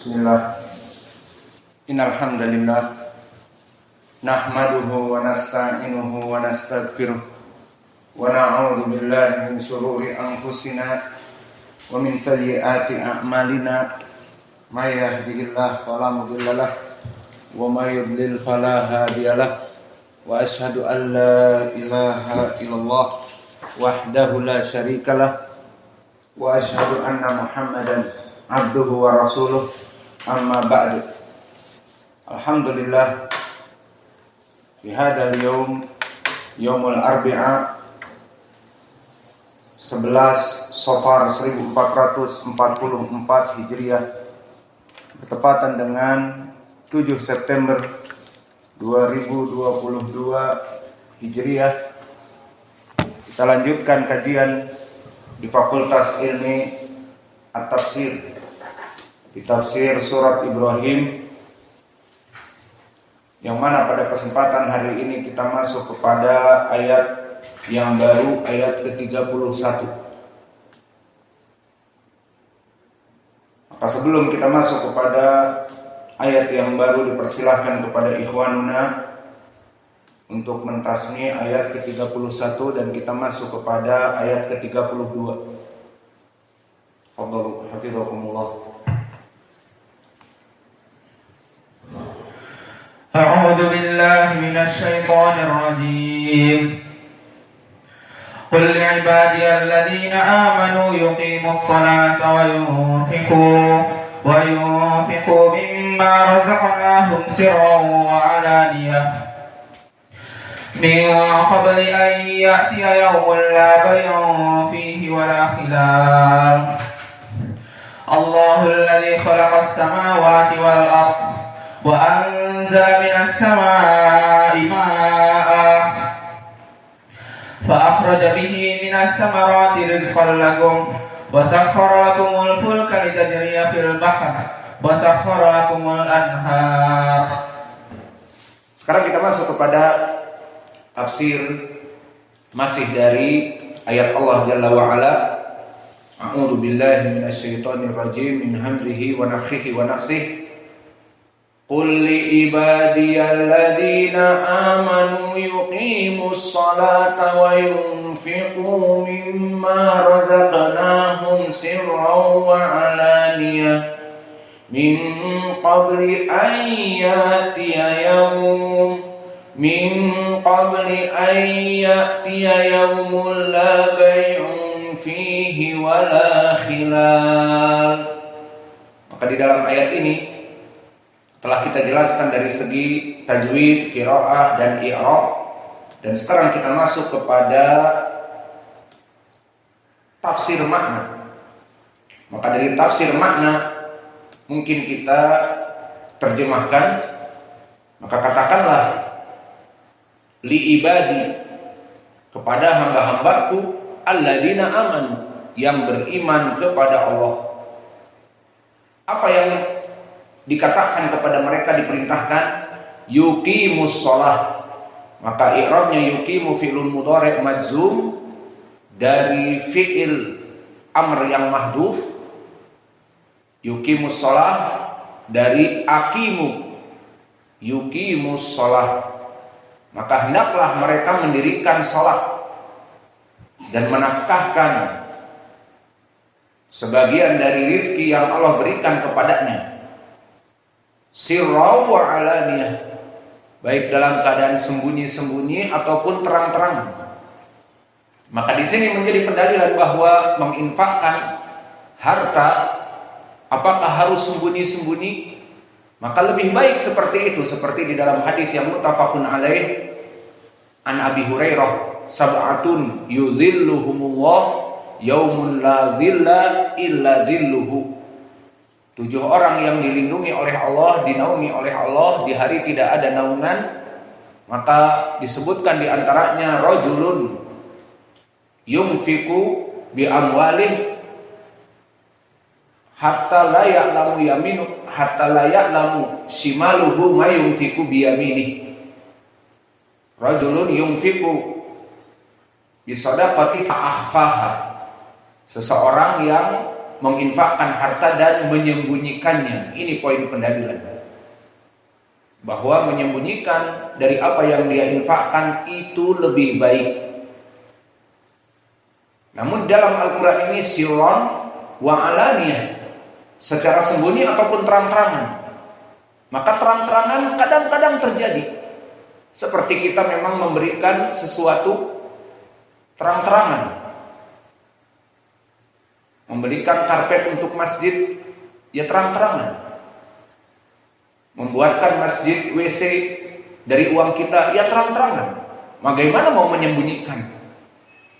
Bismillah. Innal hamdalillah nahmaduhu wa nasta'inuhu wa nastaghfiruh wa na'udzu billahi min shururi anfusina wa min sayyiati a'malina may yahdihillahu fala mudilla lahu wa may yudlil fala hadiyalah wa asyhadu an la ilaha illallah wahdahu la syarikalah wa asyhadu anna Muhammadan abduhu wa rasuluh. Amma ba'du. Alhamdulillah, fi hadzal yaum, yaumul arbi'a 11 Safar 1444 Hijriah, bertepatan dengan 7 September 2022 Hijriah. Kita lanjutkan kajian di Fakultas Ilmi At-Tafsir, di tafsir surat Ibrahim, yang mana pada kesempatan hari ini kita masuk kepada ayat yang baru, ayat ke-31. Maka sebelum kita masuk kepada ayat yang baru, dipersilahkan kepada ikhwanuna untuk mentasmi ayat ke-31 dan kita masuk kepada ayat ke-32. Fadhalu hafizakumullah. أعوذ بالله من الشيطان الرجيم قل لعبادي الذين آمنوا يقيموا الصلاة وينفقوا مما رزقناهم سرا وعلانية من قبل أن يأتي يوم لا بيع فيه ولا خلال الله الذي خلق السماوات والأرض وأنزل من السماء ماء فأخرج به من الثمرات رزقا لكم وسخر لكم الفلك لتجري في البحر وسخر لكم الأنهار. Sekarang kita masuk kepada tafsir masih dari ayat Allah Jalla wa Ala. A'udzu billahi minasyaitonir rajim min hamzihi wa nafthihi wa nafthihi. Qul li ibadiyalladzina amanu yuqimus salata wa yunfiqu mimma razaqnahum sirran wa alaniyah min qabli an ya'tiya yawmun la bay'un fihi wa la khilal. Maka di dalam ayat ini telah kita jelaskan dari segi tajwid, qiraah, dan i'rab. Dan sekarang kita masuk kepada tafsir makna. Maka dari tafsir makna mungkin kita terjemahkan, maka katakanlah li ibadi, kepada hamba-hambaku alladzina amanu, yang beriman kepada Allah. Apa yang dikatakan kepada mereka, diperintahkan yuqimus shalah. Maka i'rabnya yuqimu fi'lun mudhari' majzum dari fi'il amr yang mahdhuf, yuqimus shalah dari aqimu, yuqimus shalah. Maka hendaklah mereka mendirikan salat dan menafkahkan sebagian dari rizki yang Allah berikan kepadanya, sirra wa alaniyah, baik dalam keadaan sembunyi-sembunyi ataupun terang-terangan. Maka di sini menjadi pendalilan bahwa menginfakkan harta apakah harus sembunyi-sembunyi? Maka lebih baik seperti itu, seperti di dalam hadis yang muttafaqun alaih an Abi Hurairah, sab'atun yuzilluhumullah yaumun la zilla illa zilluhu. 7 orang yang dilindungi oleh Allah, dinaungi oleh Allah di hari tidak ada naungan. Maka disebutkan di antaranya rajulun yunfiqu bi amwalih hatta la ya'lamu yaminu hatta la ya'lamu shimaluhu ma yunfiqu bi yaminihi. Rajulun yunfiqu bi shadaqati fa akhfaha. Seseorang yang menginfakkan harta dan menyembunyikannya. Ini poin pendalilan. Bahwa menyembunyikan dari apa yang dia infakkan itu lebih baik. Namun dalam Al-Quran ini sirron wa alaniyah, secara sembunyi ataupun terang-terangan. Maka terang-terangan kadang-kadang terjadi. Seperti kita memang memberikan sesuatu terang-terangan. Membelikan karpet untuk masjid, ya terang-terangan. Membuatkan masjid WC dari uang kita, ya terang-terangan. Bagaimana mau menyembunyikan?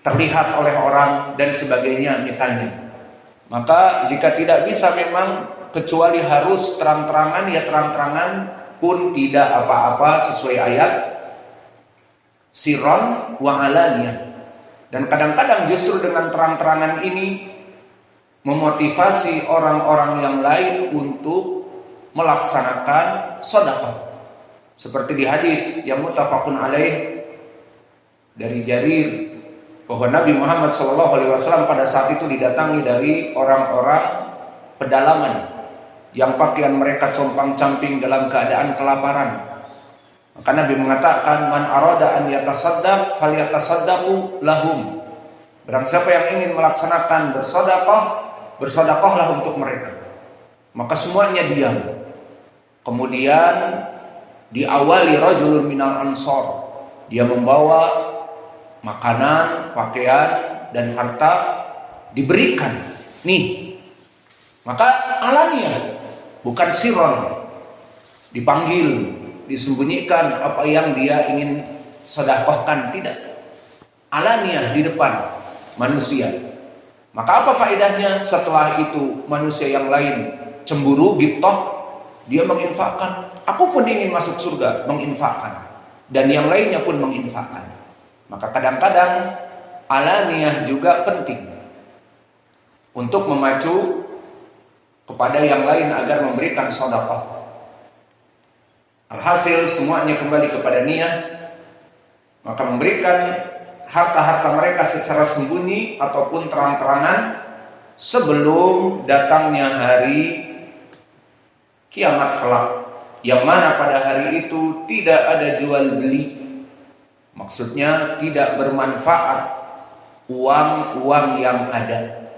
Terlihat oleh orang dan sebagainya misalnya. Maka jika tidak bisa memang kecuali harus terang-terangan, ya terang-terangan pun tidak apa-apa sesuai ayat sirron wa alaniyah. Dan kadang-kadang justru dengan terang-terangan ini memotivasi orang-orang yang lain untuk melaksanakan sedekah. Seperti di hadis yang muttafaqun alaih dari Jarir, bahwa Nabi Muhammad SAW pada saat itu didatangi dari orang-orang pedalaman yang pakaian mereka compang-camping dalam keadaan kelaparan. Maka Nabi mengatakan, man arada an yatasaddaq falyatasaddaqu lahum. Barang siapa yang ingin melaksanakan bersedekah, bersedekahlah untuk mereka. Maka semuanya diam. Kemudian diawali rajulun minal ansor, dia membawa makanan, pakaian dan harta diberikan. Nih, maka alaniyah, bukan sirron, dipanggil, disembunyikan apa yang dia ingin sedekahkan, tidak. Alaniyah di depan manusia. Maka apa faedahnya setelah itu manusia yang lain cemburu, ghibtah, dia menginfakkan. Aku pun ingin masuk surga, menginfakkan. Dan yang lainnya pun menginfakkan. Maka kadang-kadang alaniyah juga penting untuk memacu kepada yang lain agar memberikan sedekah. Alhasil semuanya kembali kepada niat. Maka memberikan harta-harta mereka secara sembunyi ataupun terang-terangan sebelum datangnya hari kiamat kelak, yang mana pada hari itu tidak ada jual beli. Maksudnya tidak bermanfaat uang-uang yang ada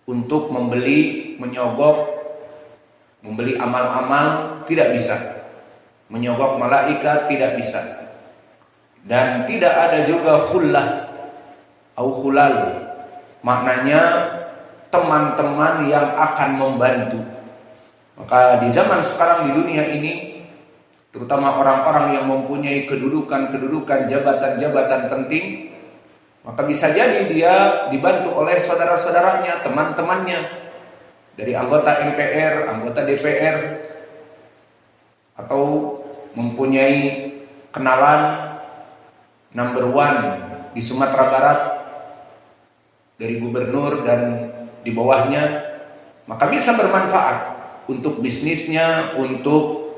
untuk membeli, menyogok, membeli amal-amal, tidak bisa. Menyogok malaikat tidak bisa. Dan tidak ada juga khullah au khulal, maknanya teman-teman yang akan membantu. Maka di zaman sekarang di dunia ini, terutama orang-orang yang mempunyai kedudukan-kedudukan, jabatan-jabatan penting, maka bisa jadi dia dibantu oleh saudara-saudaranya, teman-temannya, dari anggota MPR, anggota DPR, atau mempunyai kenalan number one di Sumatera Barat dari gubernur dan di bawahnya, maka bisa bermanfaat untuk bisnisnya, untuk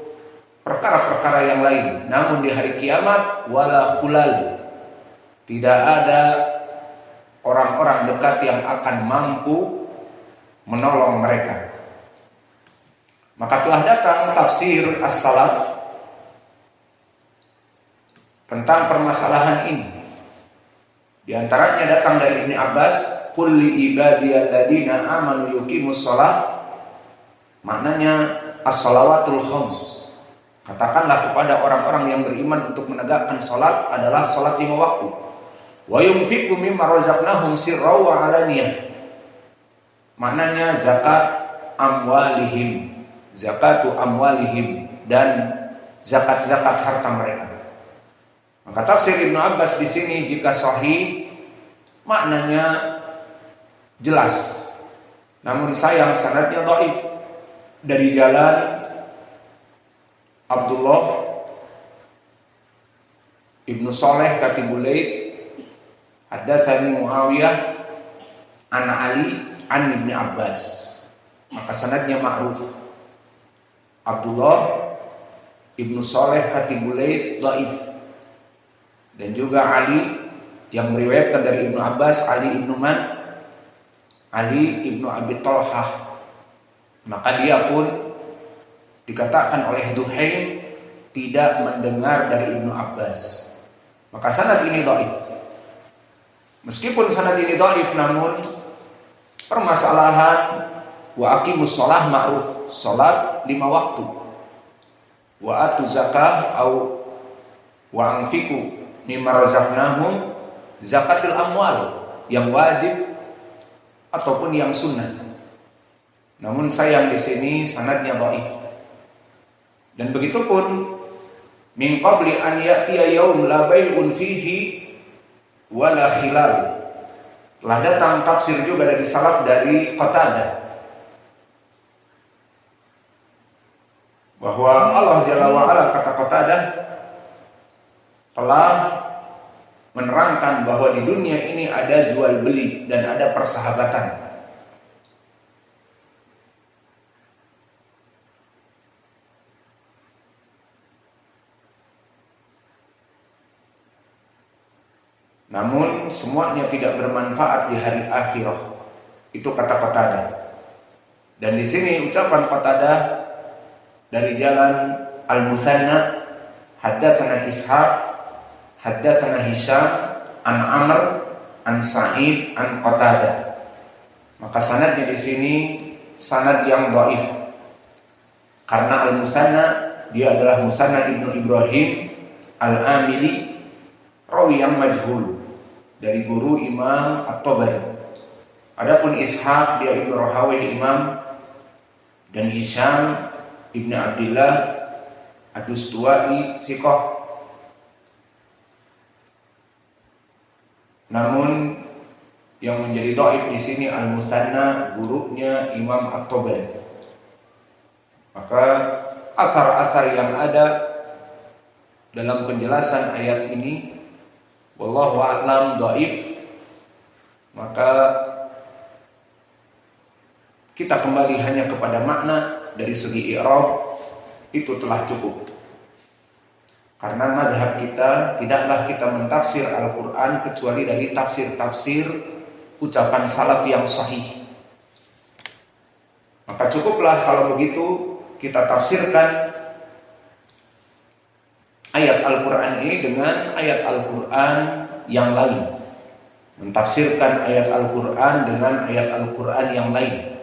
perkara-perkara yang lain. Namun di hari kiamat wala khulal, tidak ada orang-orang dekat yang akan mampu menolong mereka. Maka telah datang tafsir as-salaf tentang permasalahan ini. Di antaranya datang dari Ibnu Abbas, qul li ibadiyalladzina amanu yuqimus shalah. Maknanya as-shalawatul khams. Katakanlah kepada orang-orang yang beriman untuk menegakkan salat adalah salat 5 waktu. Wa yunfiqu mimma razaqnahum sirran wa alaniyah. Maknanya zakat amwalihim, zakatu amwalihim, dan zakat-zakat harta mereka. Maka tafsir Ibnu Abbas di sini jika sahih maknanya jelas. Namun sayang sanadnya dhaif. Dari jalan Abdullah Ibnu Saleh Katibul Laits, haddatsani Muawiyah an Ali an Ibnu Abbas. Maka sanadnya ma'ruf. Abdullah Ibnu Saleh Katibul Laits dhaif. Dan juga Ali yang meriwayatkan dari Ibnu Abbas, Ali Ibnu Man, Ali ibnu Abi Thalhah, maka dia pun dikatakan oleh Duhaim tidak mendengar dari Ibnu Abbas. Maka sanad ini dhaif. Meskipun sanad ini dhaif, namun permasalahan wa aqimus shalah ma'ruf, salat 5 waktu. Wa atu zakah au wa anfiqu mimma razaqnahum, zakatul amwal yang wajib ataupun yang sunnah. Namun sayang di sini sanadnya dhaif. Dan begitu pun min qabli an ya'tiya yaum la bai'un fihi wala khilal. Telah datang tafsir juga dari salaf dari Qatadah bahwa Allah Jalla wa Ala, kata Qatadah, telah menerangkan bahwa di dunia ini ada jual beli dan ada persahabatan. Namun semuanya tidak bermanfaat di hari akhirah. Itu kata Qatadah. Dan di sini ucapan Qatadah dari jalan Al-Muthanna, haddatsana Ishaq, haddatsana Hisham, an Amr, an Sa'id, an Qatadah. Maka sanadnya di sini sanad yang dhaif. Karena Al-Muthanna dia adalah Muthanna ibnu Ibrahim Al-Amili, rawi yang majhul dari guru Imam At-Tabari. Adapun Ishaq dia Ibnu Rahawayh Imam, dan Hisham Ibnu Abdullah Ad-Dustuwai siqah. Namun yang menjadi dhaif di sini Al-Muthanna, gurunya Imam At-Tabari. Maka asar-asar yang ada dalam penjelasan ayat ini wallahu a'lam dhaif, maka kita kembali hanya kepada makna. Dari segi i'rab itu telah cukup. Karena mazhab kita tidaklah kita mentafsir Al-Quran kecuali dari tafsir-tafsir ucapan salaf yang sahih. Maka cukuplah kalau begitu kita tafsirkan ayat Al-Quran ini dengan ayat Al-Quran yang lain. Mentafsirkan ayat Al-Quran dengan ayat Al-Quran yang lain.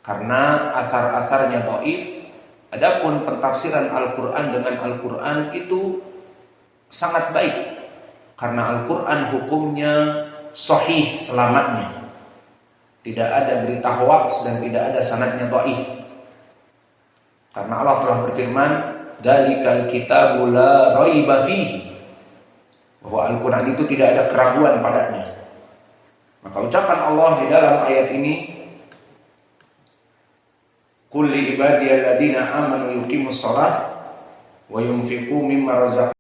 Karena asar-asarnya dhaif. Adapun pentafsiran Al-Quran dengan Al-Quran itu sangat baik. Karena Al-Quran hukumnya sahih selamatnya. Tidak ada berita hoaks dan tidak ada sanadnya dhaif. Karena Allah telah berfirman, "Dzalikal kitabu la raiba fihi." Bahwa Al-Quran itu tidak ada keraguan padanya. Maka ucapan Allah di dalam ayat ini, "Qul li ibadiyalladzina amanu yuqimus shalah wa yunfiqu mimma razaqnahum